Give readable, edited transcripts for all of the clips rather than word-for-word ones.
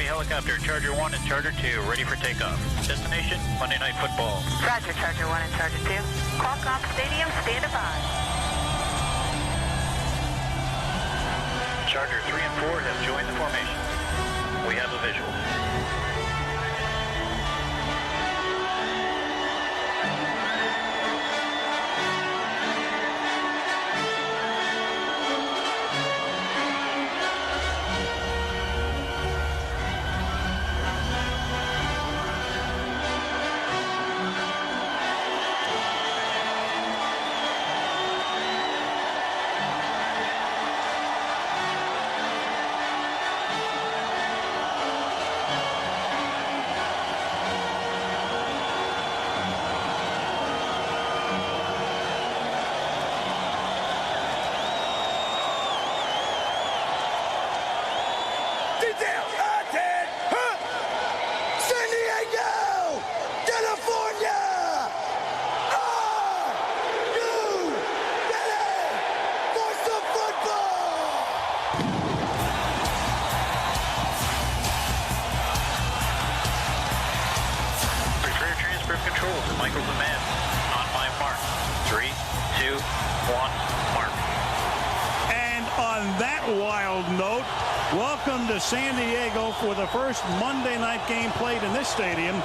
helicopter, Charger 1 and Charger 2, ready for takeoff. Destination, Monday Night Football. Roger, Charger 1 and Charger 2. Qualcomm Stadium, stand by. Charger 3 and 4 have joined the formation. We have a visual. Controls and Michael's the man. On my mark. 3, 2, 1, mark. And on that wild note, welcome to San Diego for the first Monday night game played in this stadium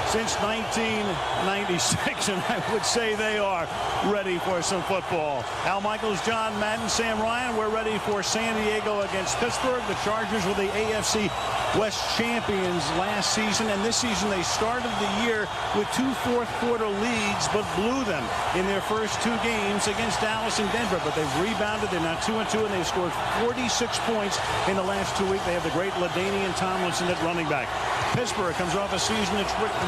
since 1996, and I would say they are ready for some football. Al Michaels, John Madden, Sam Ryan, we're ready for San Diego against Pittsburgh. The Chargers were the AFC West champions last season, and this season they started the year with 2 fourth-quarter leads, but blew them in their first 2 games against Dallas and Denver. But they've rebounded. They're now 2-2, and they've scored 46 points in the last 2 weeks. They have the great LaDainian Tomlinson at running back. Pittsburgh comes off a season in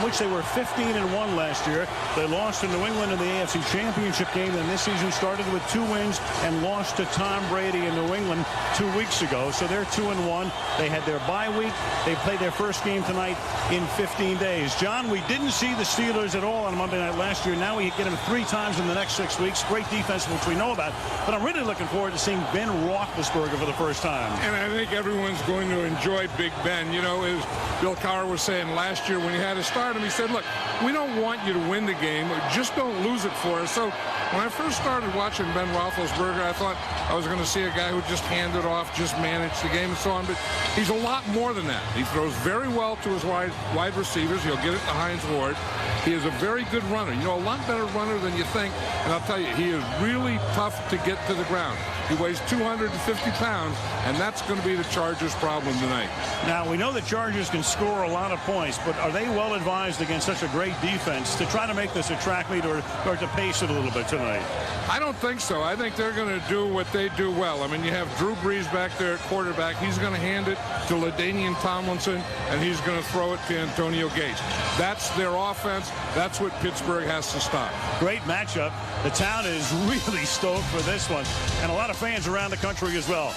which they were 15-1 last year. They lost to New England in the AFC Championship game, and this season started with 2 wins and lost to Tom Brady in New England 2 weeks ago. So they're 2-1. They had their bye week. They played their first game tonight in 15 days. John, we didn't see the Steelers at all on Monday night last year. Now we get them 3 times in the next 6 weeks. Great defense, which we know about. But I'm really looking forward to seeing Ben Roethlisberger for the first time. And I think everyone's going to enjoy Big Ben. You know, as Bill Cowher was saying last year when he had to start him, he said, look, we don't want you to win the game. Just don't lose it for us. So when I first started watching Ben Roethlisberger, I thought I was going to see a guy who just handed off, just managed the game and so on. But he's a lot more than that. He throws very well to his wide receivers. He'll get it to Hines Ward. He is a very good runner. You know, a lot better runner than you think. And I'll tell you, he is really tough to get to the ground. He weighs 250 pounds, and that's going to be the Chargers' problem tonight. Now, we know the Chargers can score a lot of points, but are they well advised against such a great defense to try to make this a track meet or to pace it a little bit tonight? I don't think so. I think they're going to do what they do well. I mean, you have Drew Brees back there at quarterback. He's going to hand it to LaDainian Tomlinson, and he's going to throw it to Antonio Gates. That's their offense. That's what Pittsburgh has to stop. Great matchup. The town is really stoked for this one, and a lot of fans around the country as well.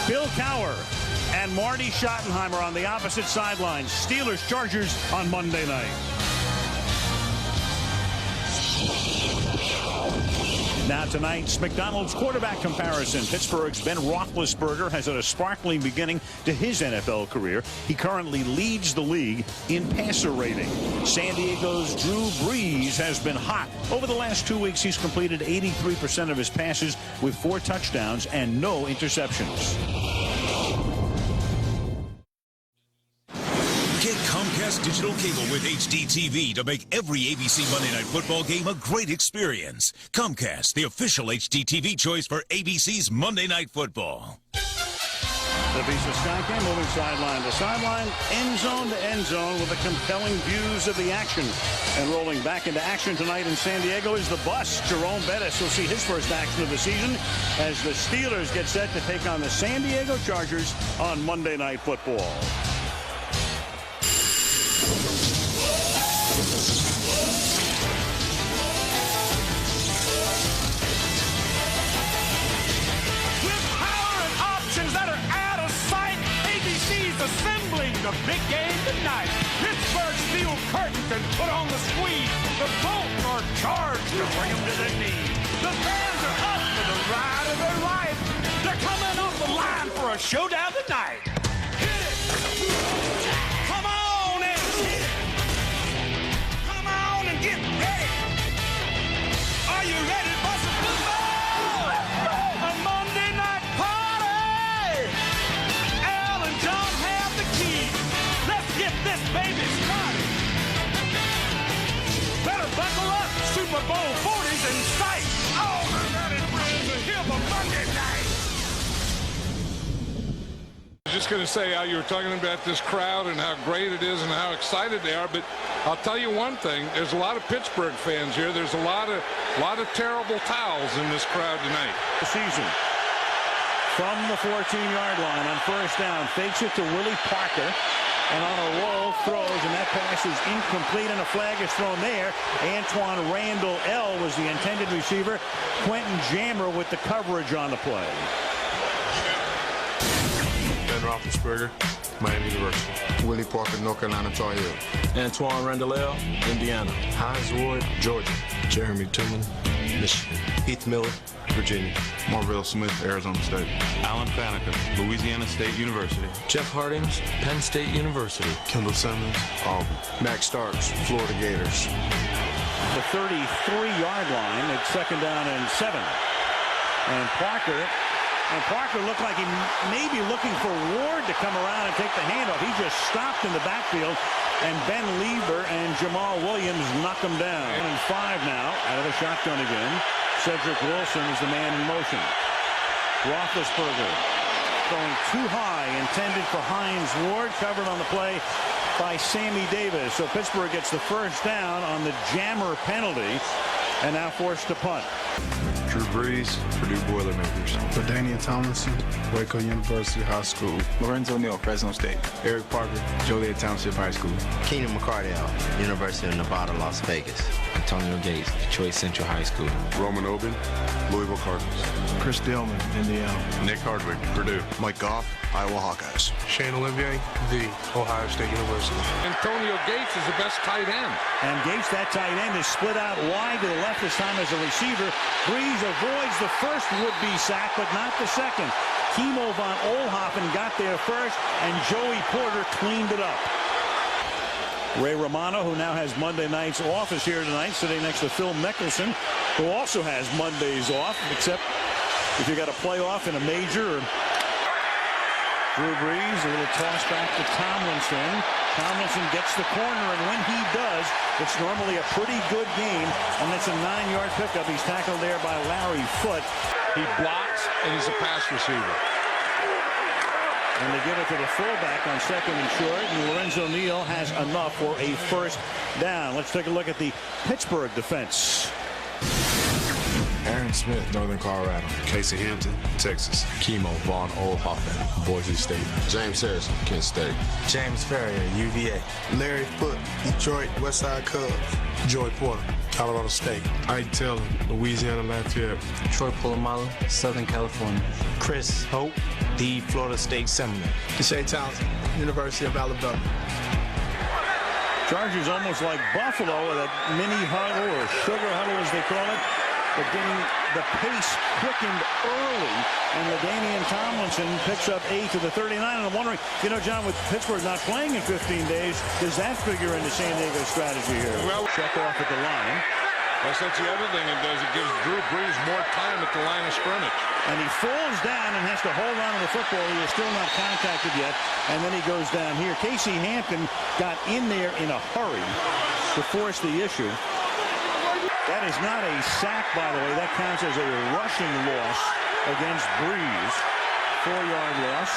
Bill Cowher and Marty Schottenheimer on the opposite sidelines. Steelers-Chargers on Monday night. Now tonight's McDonald's quarterback comparison. Pittsburgh's Ben Roethlisberger has had a sparkling beginning to his NFL career. He currently leads the league in passer rating. San Diego's Drew Brees has been hot. Over the last 2 weeks, he's completed 83% of his passes with 4 touchdowns and no interceptions. Get Comcast Digital Cable with HDTV to make every ABC Monday Night Football game a great experience. Comcast, the official HDTV choice for ABC's Monday Night Football. The Visa Skycam moving sideline to sideline, end zone to end zone with the compelling views of the action. And rolling back into action tonight in San Diego is the bus. Jerome Bettis will see his first action of the season as the Steelers get set to take on the San Diego Chargers on Monday Night Football. Assembling the big game tonight. Pittsburgh steel curtain can put on the squeeze. The Bolts are charged to bring them to their knees. The fans are up for the ride of their life. They're coming off the line for a showdown tonight. Hit it! Come on and hit it. Come on and get ready. Are you ready for some football? A Monday night party. Al and John have the key. Let's get this baby started. Better buckle up. Super Bowl 40's in sight. All my ready friends are here for Monday night. Just going to say how you were talking about this crowd and how great it is and how excited they are, but I'll tell you one thing, there's a lot of Pittsburgh fans here. There's a lot of terrible towels in this crowd tonight. The season from the 14-yard line on first down, fakes it to Willie Parker, and on a roll throws, and that pass is incomplete, and a flag is thrown there. Antoine Randall L was the intended receiver. Quentin Jammer with the coverage on the play. Ben Roethlisberger, Miami University. Willie Parker, North Carolina Tar Heel. Antoine Randall, Indiana. Hines Ward, Georgia. Jeremy Tillman, Michigan. Heath Miller, Virginia. Marvell Smith, Arizona State. Alan Faneca, Louisiana State University. Jeff Hardings, Penn State University. Kendall Simmons, Auburn. Max Starks, Florida Gators. The 33-yard line at second down and 7. And Parker looked like he may be looking for Ward to come around and take the handoff. He just stopped in the backfield, and Ben Lieber and Jamal Williams knock him down. And 5 now, out of the shotgun again. Cedric Wilson is the man in motion. Roethlisberger throwing too high, intended for Hines Ward, covered on the play by Sammy Davis. So Pittsburgh gets the first down on the Jammer penalty, and now forced to punt. Drew Brees, Purdue Boilermakers. LaDainian Tomlinson, Waco University High School. Lorenzo Neal, Fresno State. Eric Parker, Joliet Township High School. Keenan McCardell, University of Nevada, Las Vegas. Antonio Gates, Detroit Central High School. Roman Obin, Louisville Cardinals. Chris Dillman, Indiana. Nick Hardwick, Purdue. Mike Goff, Iowa Hawkeyes. Shane Olivier, the Ohio State University. Antonio Gates is the best tight end. And Gates, that tight end, is split out wide to the left this time as a receiver. Brees avoids the first would-be sack, but not the second. Kimo von Oelhoffen got there first, and Joey Porter cleaned it up. Ray Romano, who now has Monday nights off, is here tonight, sitting next to Phil Mickelson, who also has Mondays off, except if you got a playoff in a major. Drew Brees, a little toss back to Tomlinson. Tomlinson gets the corner, and when he does, it's normally a pretty good game, and it's a 9-yard pickup. He's tackled there by Larry Foote. He blocks, and he's a pass receiver. And they give it to the fullback on second and short, and Lorenzo Neal has enough for a first down. Let's take a look at the Pittsburgh defense. Aaron Smith, Northern Colorado. Casey Hampton, Texas. Kimo von Oelhoffen, Boise State. James Harrison, Kent State. James Ferrier, UVA. Larry Foote, Detroit Westside Cubs. Joy Porter, Colorado State. Ike Taylor, Louisiana Lafayette. Troy Polamalu, Southern California. Chris Hope, the Florida State Seminole. Deshae Townsend, University of Alabama. Chargers almost like Buffalo with a mini huddle or sugar huddle as they call it, but getting the pace quickened early, and LaDainian Tomlinson picks up 8 to the 39. And I'm wondering, John, with Pittsburgh not playing in 15 days, does that figure into San Diego's strategy here? Well, check off at the line. That's the other thing it does. It gives Drew Brees more time at the line of scrimmage. And he falls down and has to hold on to the football. He is still not contacted yet, and then he goes down here. Casey Hampton got in there in a hurry to force the issue. That is not a sack, by the way. That counts as a rushing loss against Brees. 4-yard loss.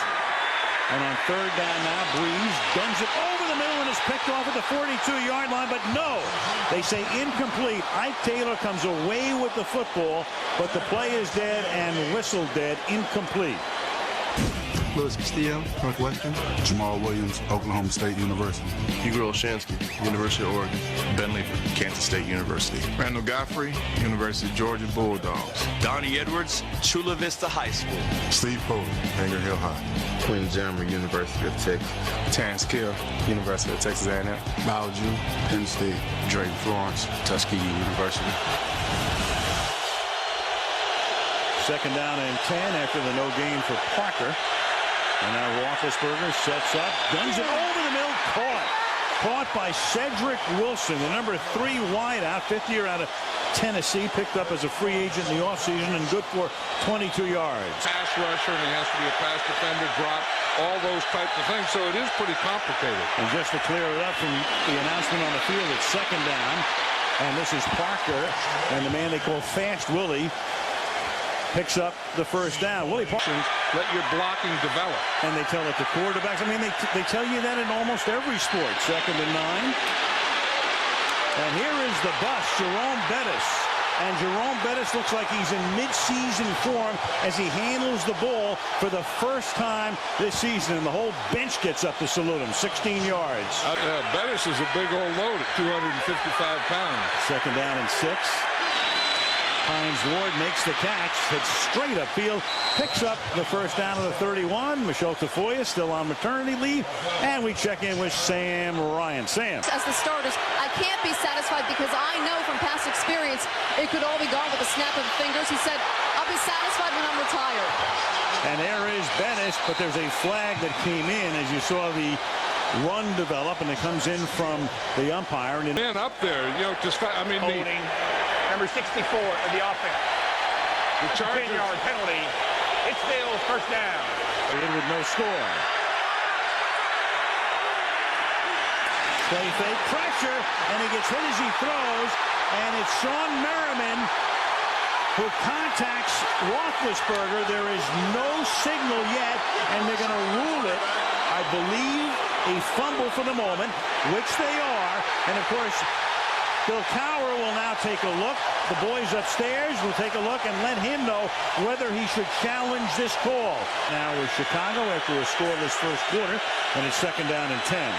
And on third down now, Brees guns it over the middle and is picked off at the 42-yard line. But no, they say incomplete. Ike Taylor comes away with the football, but the play is dead and whistle dead. Incomplete. Louis Castillo, Northwestern. Jamal Williams, Oklahoma State University. Hugo Olshansky, University of Oregon. Ben Lieber, Kansas State University. Randall Godfrey, University of Georgia Bulldogs. Donnie Edwards, Chula Vista High School. Steve Foley, Hanger Hill High. Quinn Jammer, University of Texas. Terrence Kill, University of Texas A&M. Bao Ju, Penn State. Drake Florence, Tuskegee University. Second down and 10 after the no gain for Parker. And now Roethlisberger sets up, guns it over the middle, caught by Cedric Wilson, the number 3 wideout, 5th-year out of Tennessee, picked up as a free agent in the offseason and good for 22 yards. Pass rusher, and he has to be a pass defender, drop, all those types of things, so it is pretty complicated. And just to clear it up from the announcement on the field, it's 2nd down, and this is Parker, and the man they call Fast Willie picks up the 1st down. Willie Parker. Let your blocking develop. And they tell it to quarterbacks. I mean, they tell you that in almost every sport. 2nd and 9. And here is the bust, Jerome Bettis. And Jerome Bettis looks like he's in mid-season form as he handles the ball for the first time this season. And the whole bench gets up to salute him. 16 yards. Bettis is a big old load at 255 pounds. 2nd down and 6. Hines Ward makes the catch, hits straight upfield, picks up the 1st down of the 31. Michelle Tafoya still on maternity leave, and we check in with Sam Ryan. Sam. As the starters, I can't be satisfied because I know from past experience it could all be gone with a snap of the fingers. He said, I'll be satisfied when I'm retired. And there is Bettis, but there's a flag that came in as you saw the run develop, and it comes in from the umpire. And man up there, you know, just, I mean, holding. Number 64 of the offense. The Chargers. 10-yard penalty. It's still 1st down. In with no score. Play fake pressure, and he gets hit as he throws, and it's Sean Merriman who contacts Roethlisberger. There is no signal yet, and they're going to rule it, I believe, a fumble for the moment, which they are. And of course, Bill Cowher will now take a look. The boys upstairs will take a look and let him know whether he should challenge this call. Now with Chicago after a scoreless 1st quarter, and it's 2nd down and 10.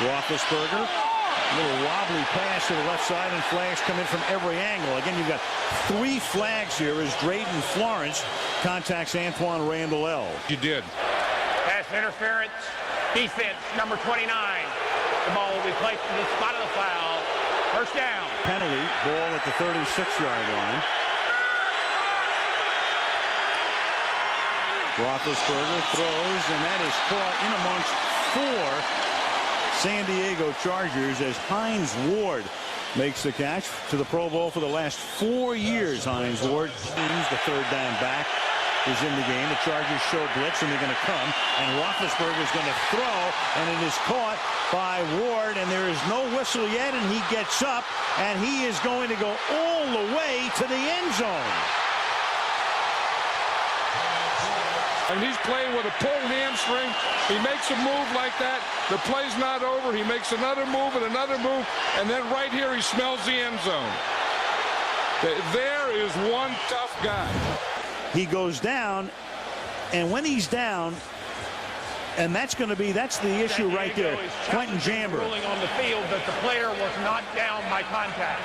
Roethlisberger, a little wobbly pass to the left side, and flags come in from every angle. Again, you've got 3 flags here as Drayton Florence contacts Antoine Randall L. You did. Pass interference. Defense, number 29. The ball will be placed in the spot of the foul. 1st down. Penalty, ball at the 36-yard line. Roethlisberger throws, and that is caught in amongst 4 San Diego Chargers as Hines Ward makes the catch to the Pro Bowl for the last 4 years. Hines Ward, the 3rd down back, is in the game. The Chargers show blitz, and they're going to come. And Roethlisberger is going to throw, and it is caught by Ward, and there is no whistle yet, and he gets up, and he is going to go all the way to the end zone. And he's playing with a pulled hamstring. He makes a move like that. The play's not over. He makes another move and another move, and then right here he smells the end zone. There is one tough guy. He goes down, and when he's down, and that's the issue right there. Quentin Jamber. Ruling on the field that the player was not down by contact.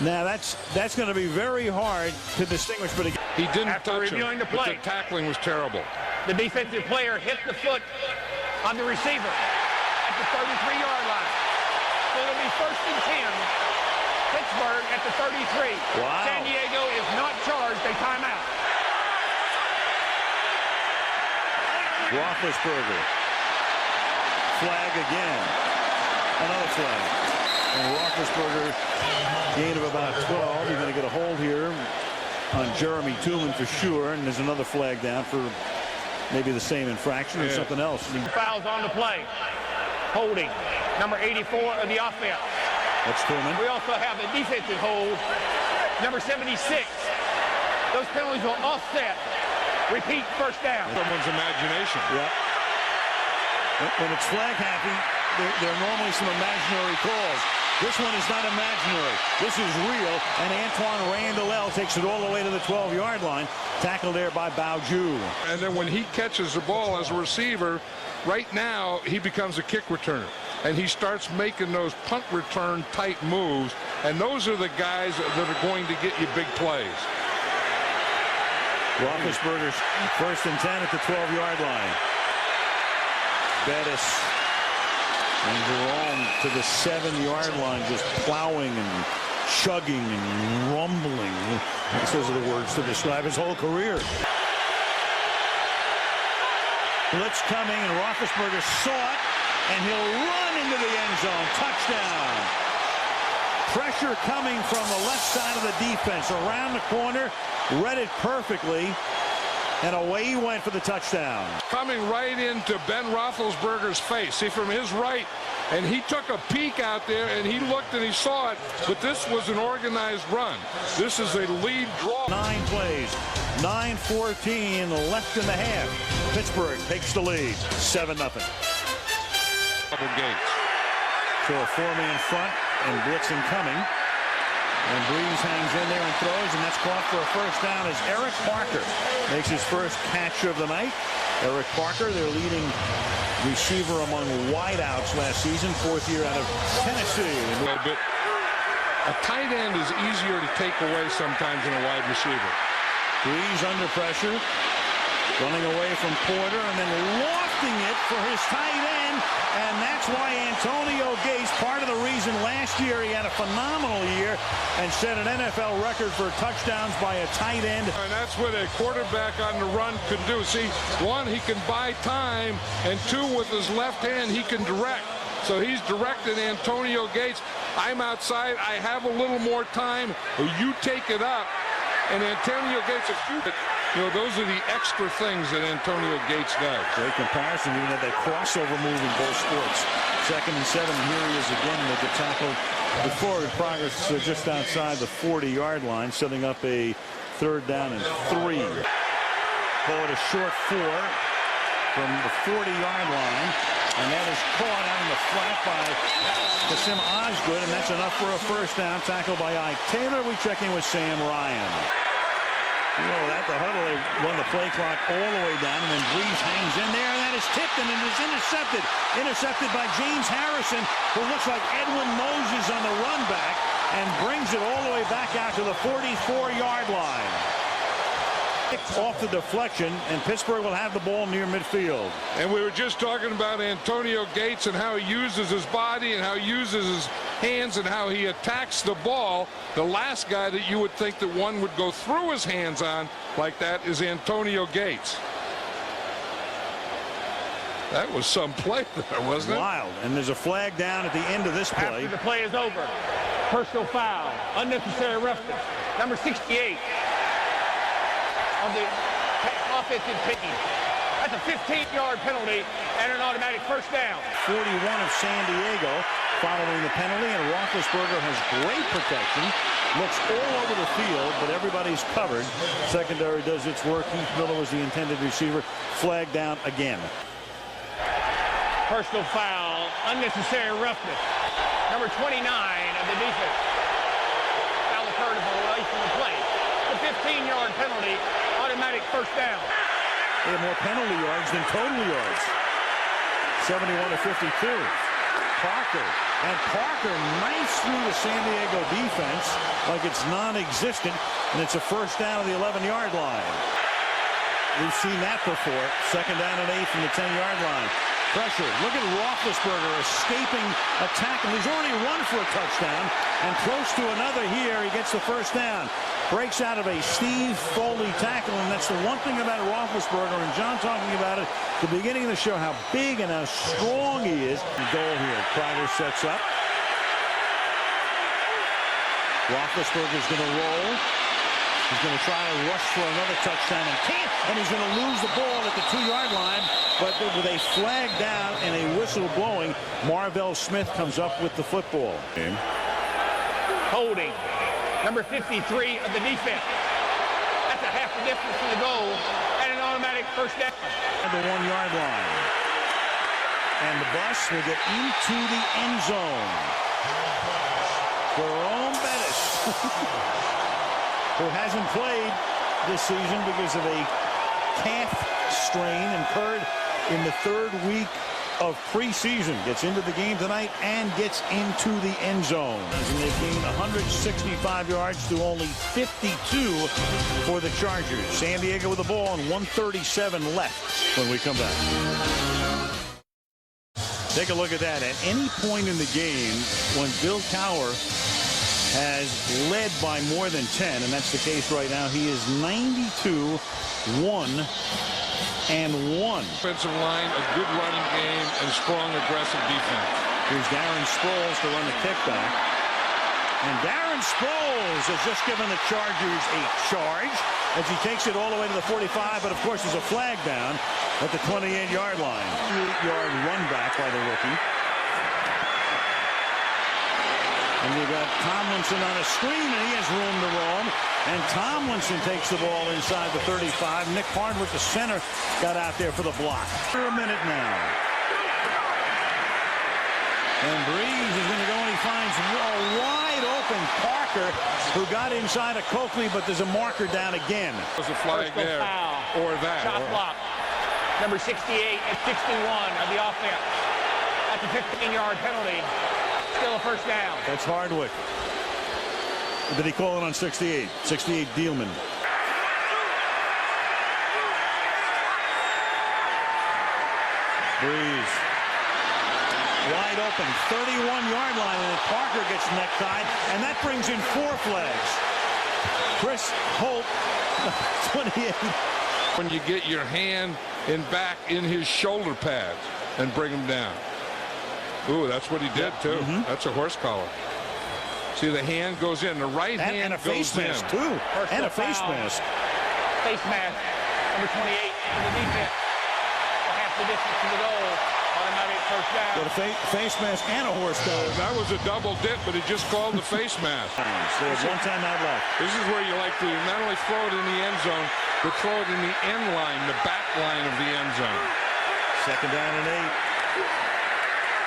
Now that's going to be very hard to distinguish, but again, he didn't After touch reviewing him. the play, but the tackling was terrible. The defensive player hit the foot on the receiver at the 33-yard line. So it'll be 1st and 10. Pittsburgh at the 33. Wow. San Diego is not charged a timeout. Roethlisberger. Flag again. Another flag. And Roethlisberger, gain of about 12. You're going to get a hold here on Jeremy Tooman for sure. And there's another flag down for maybe the same infraction or something else. Fouls on the play. Holding. Number 84 of the offense. That's Tooman. We also have a defensive hold. Number 76. Those penalties will offset. Repeat 1st down. Someone's imagination. Yeah. When it's flag happy, there are normally some imaginary calls. This one is not imaginary. This is real, and Antoine Randall L takes it all the way to the 12-yard line. Tackled there by Baoju. And then when he catches the ball as a receiver, right now he becomes a kick returner. And he starts making those punt return type moves, and those are the guys that are going to get you big plays. Roethlisberger's 1st and 10 at the 12-yard line. Bettis and Jerome to the 7-yard line, just plowing and chugging and rumbling. Those are the words to describe his whole career. Blitz coming, and Roethlisberger saw it, and he'll run into the end zone. Touchdown. Pressure coming from the left side of the defense. Around the corner, read it perfectly, and away he went for the touchdown. Coming right into Ben Roethlisberger's face. See, from his right, and he took a peek out there, and he looked and he saw it, but this was an organized run. This is a lead draw. 9 plays, 9:14 left in the half. Pittsburgh takes the lead, 7-0. Double Gates. So a 4-man front and blitzing coming. And Breeze hangs in there and throws, and that's caught for a first down as Eric Parker makes his first catch of the night. Eric Parker, their leading receiver among wideouts last season, 4th year out of Tennessee. A little bit. A tight end is easier to take away sometimes than a wide receiver. Breeze under pressure, running away from Porter, and then lofting it for his tight end, and that's why Antonio Gates, part of the reason last year he had a phenomenal year and set an NFL record for touchdowns by a tight end. And that's what a quarterback on the run could do. See, one, he can buy time, and two, with his left hand, he can direct. So he's directed Antonio Gates. I'm outside. I have a little more time. You take it up. And Antonio Gates, those are the extra things that Antonio Gates does. Great comparison. Even had that crossover move in both sports. 2nd and 7. Here he is again with the tackle before in progress just outside the 40-yard line, setting up a 3rd down and 3. Call it a short 4 from the 40-yard line. And that is caught out in the flat by Kasim Osgood, and that's enough for a first down. Tackled by Ike Taylor. We check in with Sam Ryan. You know that, the huddle, they run the play clock all the way down, and then Breeze hangs in there, and that is tipped, and it is intercepted. Intercepted by James Harrison, who looks like Edwin Moses on the run back, and brings it all the way back out to the 44-yard line. Off the deflection, and Pittsburgh will have the ball near midfield. And we were just talking about Antonio Gates and how he uses his body and how he uses his hands and how he attacks the ball. The last guy that you would think that one would go through his hands on like that is Antonio Gates. That was some play there, wasn't it? Wild. And there's a flag down at the end of this play. After the play is over, personal foul, unnecessary roughness, number 68. On the offensive team. That's a 15-yard penalty and an automatic first down. 41 of San Diego following the penalty, and Roethlisberger has great protection. Looks all over the field, but everybody's covered. Secondary does its work. Keith Miller was the intended receiver. Flag down again. Personal foul, unnecessary roughness. Number 29 of the defense. Foul occurred away from the play. The 15-yard penalty. Automatic first down. They have more penalty yards than total yards. 71 to 52. Parker. And Parker knifes through the San Diego defense like it's non-existent, and it's a first down at the 11-yard line. We've seen that before. 2nd down and 8 from the 10-yard line. Pressure. Look at Roethlisberger escaping a tackle. He's already run for a touchdown, and close to another here. He gets the first down. Breaks out of a Steve Foley tackle, and that's the one thing about Roethlisberger, and John talking about it at the beginning of the show, how big and how strong he is. Goal here. Kreider sets up. Roethlisberger's going to roll. He's going to try to rush for another touchdown and can't, and he's going to lose the ball at the 2-yard line. But with a flag down and a whistle blowing, Marvell Smith comes up with the football. Holding. Number 53 of the defense. That's a half the distance to the goal and an automatic first down. At the 1-yard line. And the bus will get into the end zone. Jerome Bettis, who hasn't played this season because of a calf strain incurred in the 3rd week of preseason, gets into the game tonight and gets into the end zone. And they've gained 165 yards to only 52 for the Chargers. San Diego with the ball and 1:37 left when we come back. Take a look at that. At any point in the game, when Bill Cowher has led by more than 10, and that's the case right now. He is 92-1-1. Offensive line, a good running game, and strong aggressive defense. Here's Darren Sproles to run the kickback. And Darren Sproles has just given the Chargers a charge as he takes it all the way to the 45, but of course there's a flag down at the 28-yard line. 8-yard run back by the rookie. And you got Tomlinson on a screen, and he has room to roam. And Tomlinson takes the ball inside the 35. Nick Hardwick, the center, got out there for the block. For a minute now. And Breeze is going to go, and he finds a wide open Parker, who got inside of Coakley, but there's a marker down again. There's a flag there, foul. or that. Shot block. Number 68 and 61 of the offense. That's a 15-yard penalty. Still a first down. That's Hardwick. Did he call it on 68? 68 Dealman. Breeze. Wide open, 31-yard line, and Parker gets necktied, and that brings in 4 flags. Chris Holt, 28. When you get your hand back in his shoulder pads and bring him down. Ooh, that's what he did, too. That's a horse collar. See, the hand goes in. The right hand and a face mask, too. And a face mask. Face mask, number 28 for the defense. Half the distance to the goal. Automatic first down. Got a face mask and a horse collar. That was a double dip, but he just called the face mask. There's one time out left. This is where you like to not only throw it in the end zone, but throw it in the end line, the back line of the end zone. 2nd down and 8.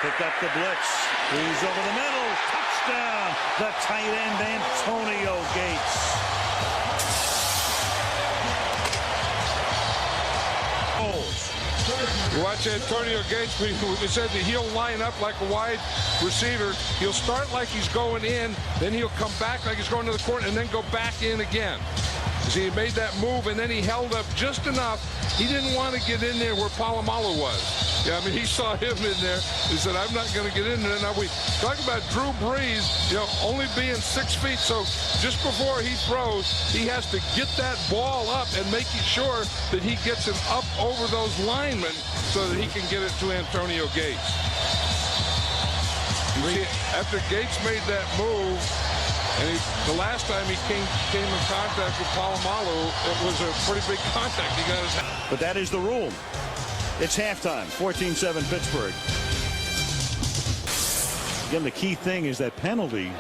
Pick up the blitz. He's over the middle. Touchdown. The tight end, Antonio Gates. Watch Antonio Gates. We said that he'll line up like a wide receiver. He'll start like he's going in, then he'll come back like he's going to the corner, and then go back in again. See, he made that move, and then he held up just enough. He didn't want to get in there where Polamalu was. Yeah, I mean, he saw him in there. He said, I'm not going to get in there. Now, we talk about Drew Brees, only being 6 feet. So just before he throws, he has to get that ball up and making sure that he gets it up over those linemen so that he can get it to Antonio Gates. See, after Gates made that move, and the last time he came in contact with Polamalu, it was a pretty big contact. He got his hand. But that is the rule. It's halftime, 14-7 Pittsburgh. Again, the key thing is that penalty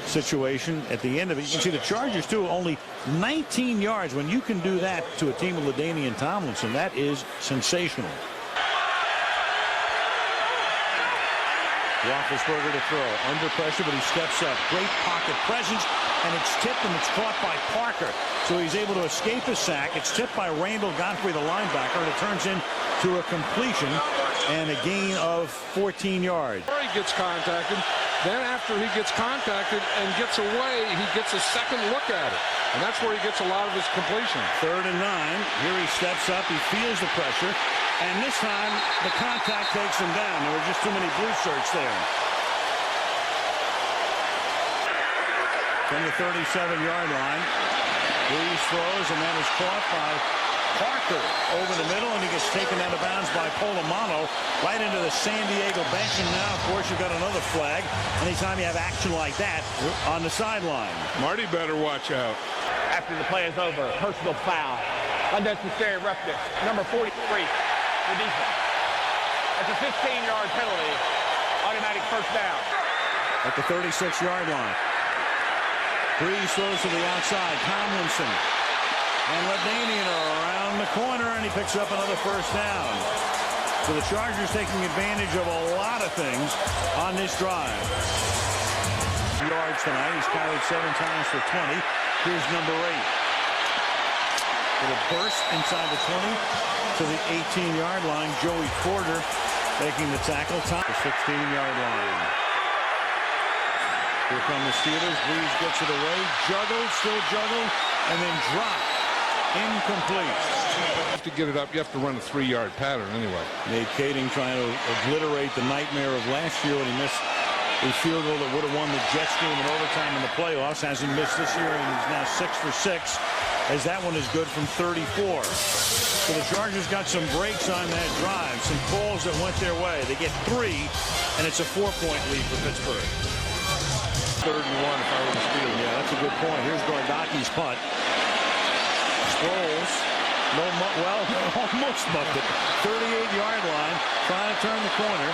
situation at the end of it. You can see the Chargers, too, only 19 yards. When you can do that to a team with LaDainian Tomlinson, that is sensational. Roethlisberger to throw. Under pressure, but he steps up. Great pocket presence, and it's tipped, and it's caught by Parker. So he's able to escape a sack. It's tipped by Randall Godfrey, the linebacker, and it turns into a completion and a gain of 14 yards. He gets contacted. Then after he gets contacted and gets away, he gets a second look at it. And that's where he gets a lot of his completion. 3rd and 9. Here he steps up. He feels the pressure. And this time, the contact takes him down. There were just too many blue shirts there. From the 37-yard line, Breeze throws, and that is caught by Parker over the middle, and he gets taken out of bounds by Polamalu right into the San Diego bench. And now, of course, you've got another flag. Anytime you have action like that on the sideline. Marty better watch out. After the play is over, personal foul. Unnecessary roughness. Number 43, the defense. That's a 15-yard penalty. Automatic first down. At the 36-yard line. Breeze throws to the outside. Tomlinson and LaDainian are around the corner, and he picks up another first down. So the Chargers taking advantage of a lot of things on this drive. Yards tonight. He's carried 7 times for 20. Here's number 8. With a burst inside the 20 to the 18-yard line. Joey Porter making the tackle. Top the 16-yard line. Here come the Steelers. Breeze gets it away. Juggled, still juggled, and then dropped. Incomplete. You have to get it up. You have to run a 3-yard pattern anyway. Nate Kading trying to obliterate the nightmare of last year when he missed A field goal that would have won the Jets game in overtime in the playoffs. Hasn't missed this year, and he's now 6 for 6, as that one is good from 34. So the Chargers got some breaks on that drive, some calls that went their way. They get 3, and it's a 4-point lead for Pittsburgh. 3rd and 1 if I were to steal. Yeah, that's a good point. Here's Gardaki's punt. Sproles, almost muffed it. 38-yard line, trying to turn the corner.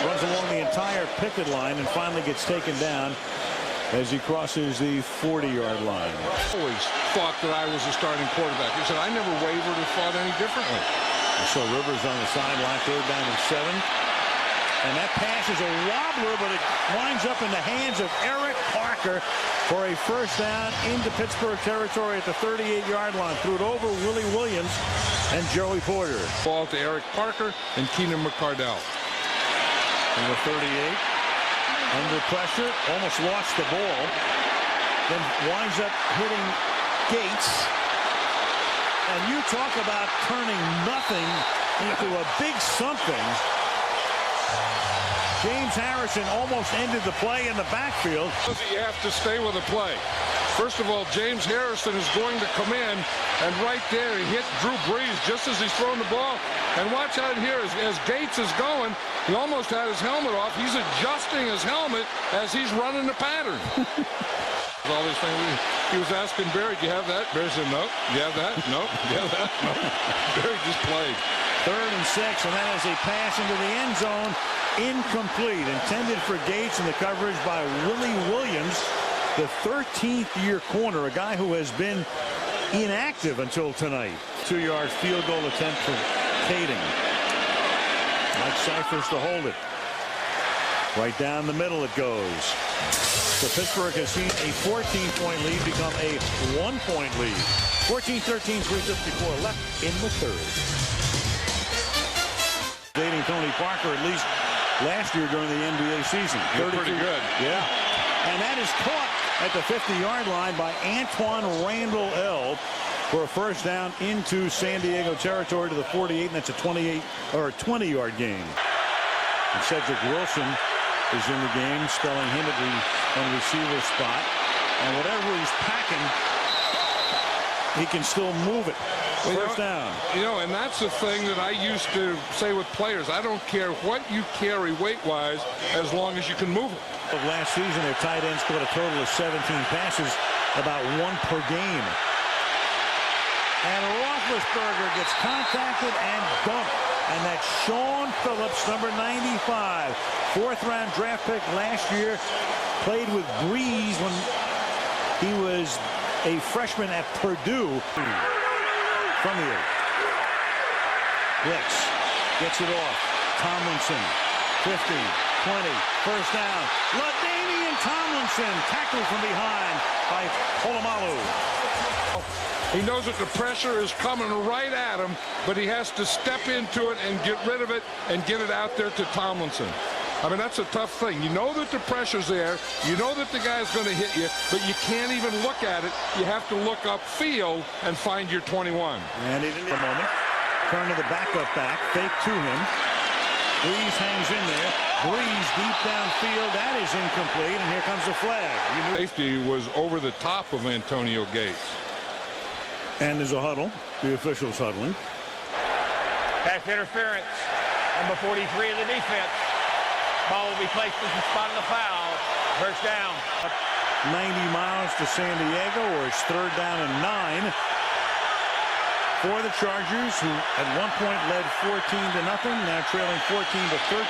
Runs along the entire picket line and finally gets taken down as he crosses the 40-yard line. Always thought that I was a starting quarterback. He said, I never wavered or thought any differently. So Rivers on the sideline, 3rd down and 7. And that pass is a wobbler, but it winds up in the hands of Eric Parker for a first down into Pittsburgh territory at the 38-yard line. Threw it over Willie Williams and Joey Porter. Ball to Eric Parker and Keenan McCardell. Number 38, under pressure, almost lost the ball, then winds up hitting Gates. And you talk about turning nothing into a big something. James Harrison almost ended the play in the backfield. You have to stay with the play. First of all, James Harrison is going to come in, and right there he hit Drew Brees just as he's throwing the ball. And watch out here as Gates is going. He almost had his helmet off. He's adjusting his helmet as he's running the pattern. All these things. He was asking Barry, do you have that? Barry said, no. Do you have that? No. Do you have that? No. Barry just played. 3rd and 6, and that is a pass into the end zone. Incomplete. Intended for Gates, and the coverage by Willie Williams, the 13th year corner, a guy who has been inactive until tonight. 2-yard field goal attempt for Kading. Mike Cyphers to hold it. Right down the middle it goes. So Pittsburgh has seen a 14-point lead become a 1-point lead. 14-13, 3:54 left in the 3rd. Dating Tony Parker, at least last year during the NBA season. Pretty good. Yeah. And that is caught at the 50-yard line by Antoine Randall L. for a first down into San Diego territory to the 48, and that's a 20-yard gain. And Cedric Wilson is in the game, spelling him at the receiver spot. And whatever he's packing, he can still move it. First down. You know, and that's the thing that I used to say with players. I don't care what you carry weight-wise as long as you can move it. Of last season, their tight ends caught a total of 17 passes, about 1 per game. And Roethlisberger gets contacted and dumped. And that's Sean Phillips, number 95. 4th-round draft pick last year. Played with Breeze when he was a freshman at Purdue. From here. Blitz. Gets it off. Tomlinson. 15, 20. First down. LaDainian Tomlinson. Tackled from behind by Polamalu. He knows that the pressure is coming right at him, but he has to step into it and get rid of it and get it out there to Tomlinson. I mean, that's a tough thing. You know that the pressure's there. You know that the guy's going to hit you, but you can't even look at it. You have to look upfield and find your 21. And he didn't a moment. Turn to the backup back. Fake to him. Breeze hangs in there. Breeze deep downfield. That is incomplete, and here comes the flag. Safety was over the top of Antonio Gates. And there's a huddle. The officials huddling. Pass interference. Number 43 of the defense. Ball will be placed in the spot of the foul. First down. 90 miles to San Diego, or it's 3rd down and 9 for the Chargers, who at one point led 14-0, now trailing 14-13,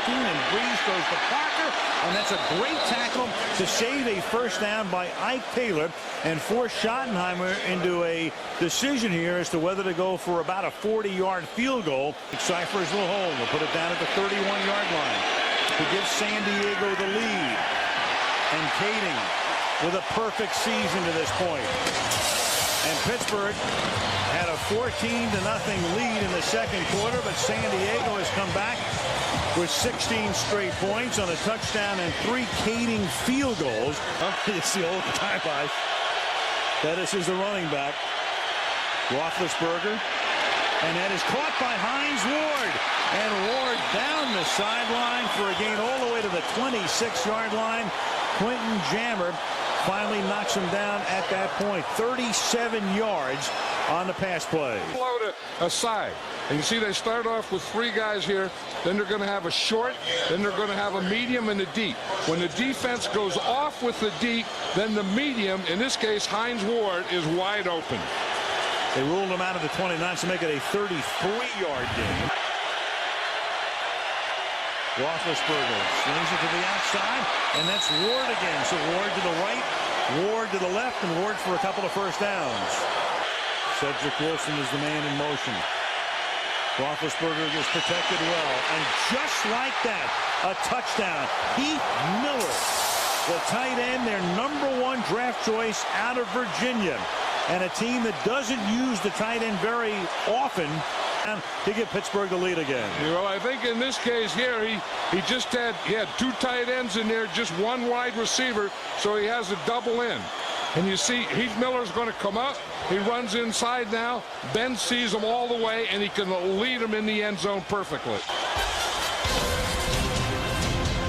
and Breeze goes to Parker, and that's a great tackle to save a first down by Ike Taylor and force Schottenheimer into a decision here as to whether to go for about a 40-yard field goal. Cyphers will hold. They'll put it down at the 31-yard line to give San Diego the lead. And Kading with a perfect season to this point. And Pittsburgh had a 14-0 lead in the second quarter, but San Diego has come back with 16 straight points on a touchdown and 3 Kading field goals. It's the old time. Pettis is the running back. Roethlisberger And that is caught by Hines Ward. And Ward down the sideline for a gain all the way to the 26-yard line. Quentin Jammer finally knocks him down at that point. 37 yards on the pass play. Load aside. And you see they start off with 3 guys here. Then they're going to have a short. Then they're going to have a medium and a deep. When the defense goes off with the deep, then the medium, in this case Hines Ward, is wide open. They ruled him out of the 29 to make it a 33-yard gain. Roethlisberger slings it to the outside, and that's Ward again. So Ward to the right, Ward to the left, and Ward for a couple of first downs. Cedric Wilson is the man in motion. Roethlisberger is protected well, and just like that, a touchdown. Heath Miller, the tight end, their #1 draft choice out of Virginia, and a team that doesn't use the tight end very often to give Pittsburgh the lead again. Well, I think in this case here, he had 2 tight ends in there, just 1 wide receiver, so he has a double in. And you see Heath Miller's going to come up. He runs inside now. Ben sees him all the way, and he can lead him in the end zone perfectly.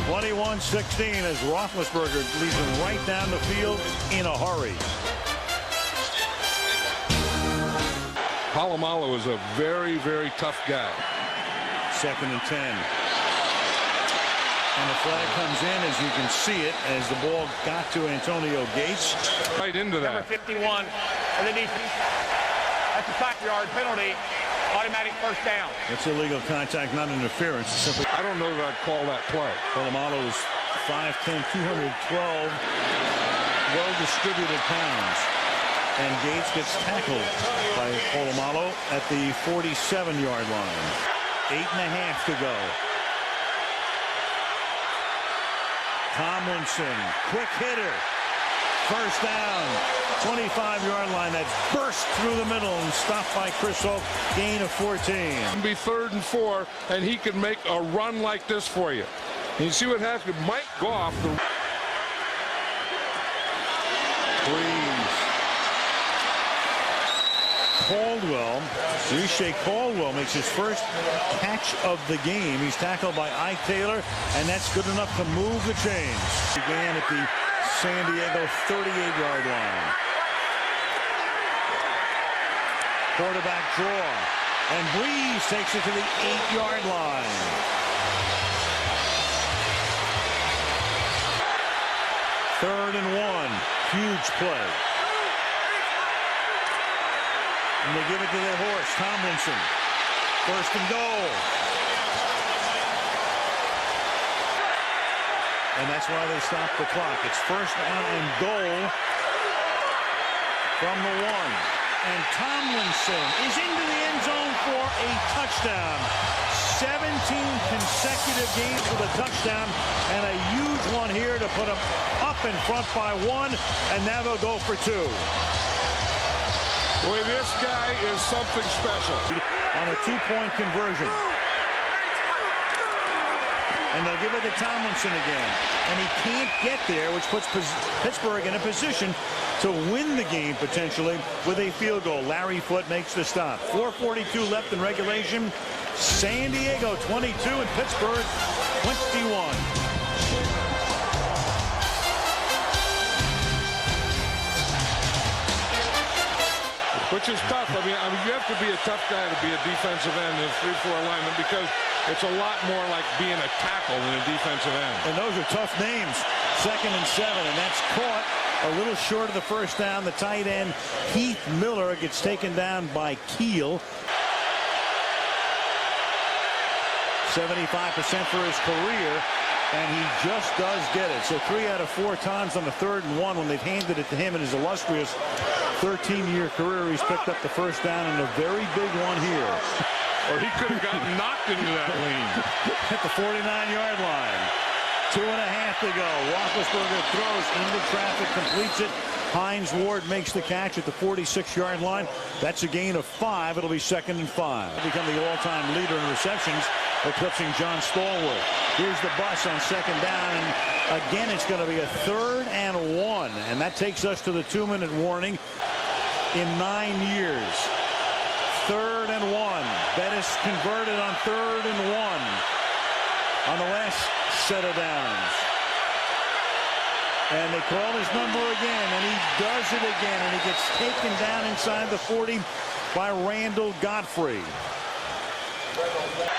21-16 as Roethlisberger leads him right down the field in a hurry. Polamalu is a very, very tough guy. 2nd and 10. And the flag comes in, as you can see it, as the ball got to Antonio Gates. Right into that. Number 51 underneath. That's a 5-yard penalty. Automatic first down. It's illegal contact, not interference. It's simply. I don't know that I'd call that play. Polamalu is 5'10", 212, well-distributed pounds. And Gates gets tackled by Polamalu at the 47-yard line. 8.5 to go. Tomlinson, quick hitter. First down, 25-yard line. That's burst through the middle and stopped by Chris Hope. Gain of 14. It'll be 3rd and 4, and he can make a run like this for you. And you see what happens? Mike Goff. Caldwell, Risha Caldwell makes his first catch of the game. He's tackled by Ike Taylor, and that's good enough to move the chains. Began at the San Diego 38-yard line. Quarterback draw, and Breeze takes it to the 8-yard line. Third and 1, huge play. And they give it to their horse, Tomlinson. First and goal. And that's why they stop the clock. It's first down and goal from the 1. And Tomlinson is into the end zone for a touchdown. 17 consecutive games with a touchdown, and a huge one here to put them up in front by 1, and now they'll go for 2. Boy, this guy is something special. On a 2-point conversion. And they'll give it to Tomlinson again. And he can't get there, which puts Pittsburgh in a position to win the game potentially with a field goal. Larry Foote makes the stop. 4:42 left in regulation. San Diego 22 and Pittsburgh 21. Which is tough. I mean, you have to be a tough guy to be a defensive end in a 3-4 alignment, because it's a lot more like being a tackle than a defensive end. And those are tough names. 2nd and 7, and that's caught a little short of the first down. The tight end, Heath Miller, gets taken down by Keel. 75% for his career, and he just does get it. So 3 out of 4 times on the 3rd and 1 when they've handed it to him in his illustrious 13-year career, he's picked up the first down, and a very big one here. Or he could have gotten knocked into that lane. At the 49-yard line. 2.5 to go. Roethlisberger throws into traffic, completes it. Hines Ward makes the catch at the 46-yard line. That's a gain of 5. It'll be 2nd and 5. Become the all-time leader in receptions, eclipsing John Stallworth. Here's the bus on 2nd down, and again it's going to be a 3rd and 1, and that takes us to the 2-minute warning. In 9 years, 3rd and 1. Bettis converted on 3rd and 1 on the last set of downs. And they call his number again, and he does it again, and he gets taken down inside the 40 by Randall Godfrey.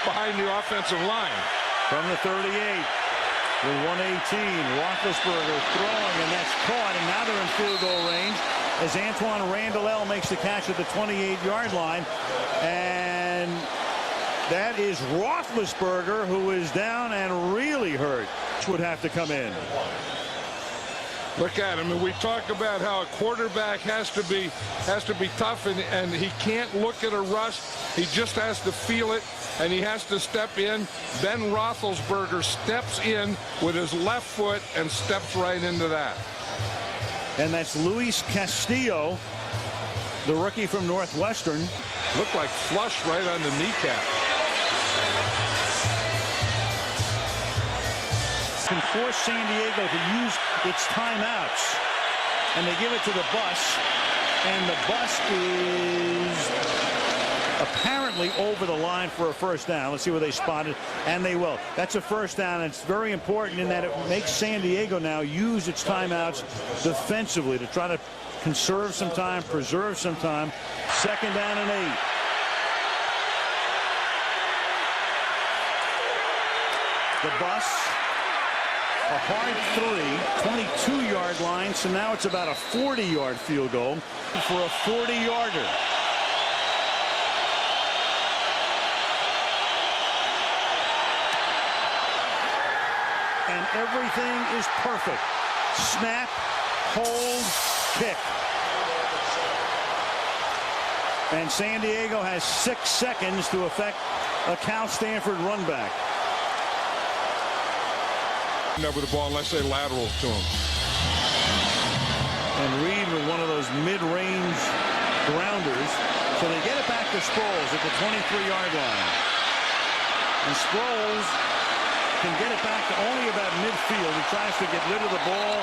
Behind the offensive line. From the 38, with 118, Roethlisberger throwing, and that's caught, and now they're in field goal range as Antoine Randall makes the catch at the 28-yard line. And that is Roethlisberger, who is down and really hurt. Would have to come in. Look at him, and we talk about how a quarterback has to be tough, and he can't look at a rush. He just has to feel it, and he has to step in. Ben Roethlisberger steps in with his left foot and steps right into that. And that's Luis Castillo, the rookie from Northwestern. Looked like flush right on the kneecap. Can force San Diego to use its timeouts, and they give it to the bus, and the bus is apparently over the line for a first down. Let's see where they spot it, and they will. That's a first down, and it's very important in that it makes San Diego now use its timeouts defensively to try to conserve some time, preserve some time. 2nd down and 8. The bus, a hard 3, 22-yard line, so now it's about a 40-yard field goal for a 40-yarder. And everything is perfect. Snap, hold, kick. And San Diego has 6 seconds to effect a Cal Stanford run back. Up with the ball unless they lateral to him. And Reed with one of those mid-range grounders. So they get it back to Sproles at the 23-yard line. And Sproles can get it back to only about midfield. He tries to get rid of the ball,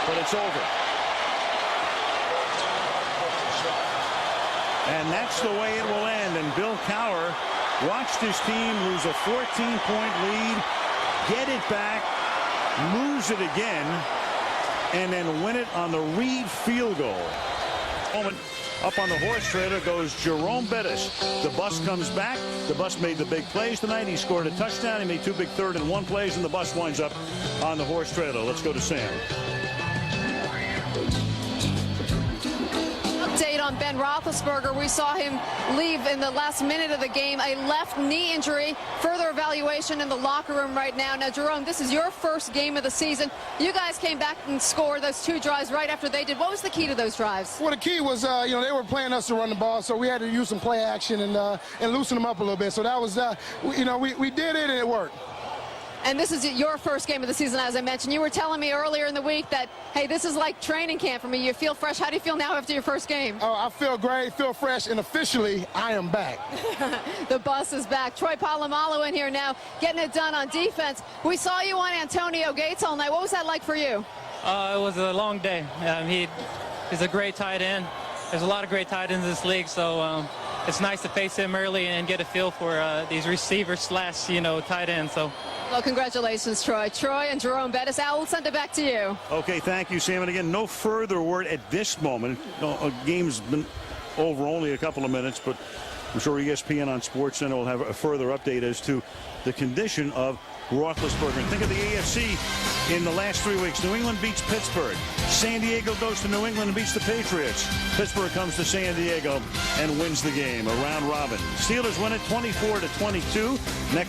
but it's over. And that's the way it will end. And Bill Cowher watched his team lose a 14-point lead, get it back, lose it again, and then win it on the Reed field goal. Up on the horse trailer goes Jerome Bettis. The bus comes back. The bus made the big plays tonight. He scored a touchdown. He made 2 big 3rd and 1 plays, and the bus winds up on the horse trailer. Let's go to Sam. Update on Ben Roethlisberger. We saw him leave in the last minute of the game, a left knee injury. Further evaluation in the locker room right now. Now, Jerome, this is your first game of the season. You guys came back and scored those 2 drives right after they did. What was the key to those drives? Well, the key was, they were playing us to run the ball, so we had to use some play action and loosen them up a little bit. So that was, we did it and it worked. And this is your first game of the season, as I mentioned. You were telling me earlier in the week that, hey, this is like training camp for me. You feel fresh. How do you feel now after your first game? Oh, I feel great, feel fresh, and officially, I am back. The bus is back. Troy Polamalu in here now, getting it done on defense. We saw you on Antonio Gates all night. What was that like for you? It was a long day. He's a great tight end. There's a lot of great tight ends in this league, so it's nice to face him early and get a feel for these receivers slash, tight ends. So. Well, congratulations, Troy. Troy and Jerome Bettis. Al, we'll send it back to you. Okay, thank you, Sam. And again, no further word at this moment. A game's been over only a couple of minutes, but I'm sure ESPN on SportsCenter will have a further update as to the condition of Roethlisberger. And think of the AFC in the last 3 weeks. New England beats Pittsburgh. San Diego goes to New England and beats the Patriots. Pittsburgh comes to San Diego and wins the game. A round robin. Steelers win it 24-22. Next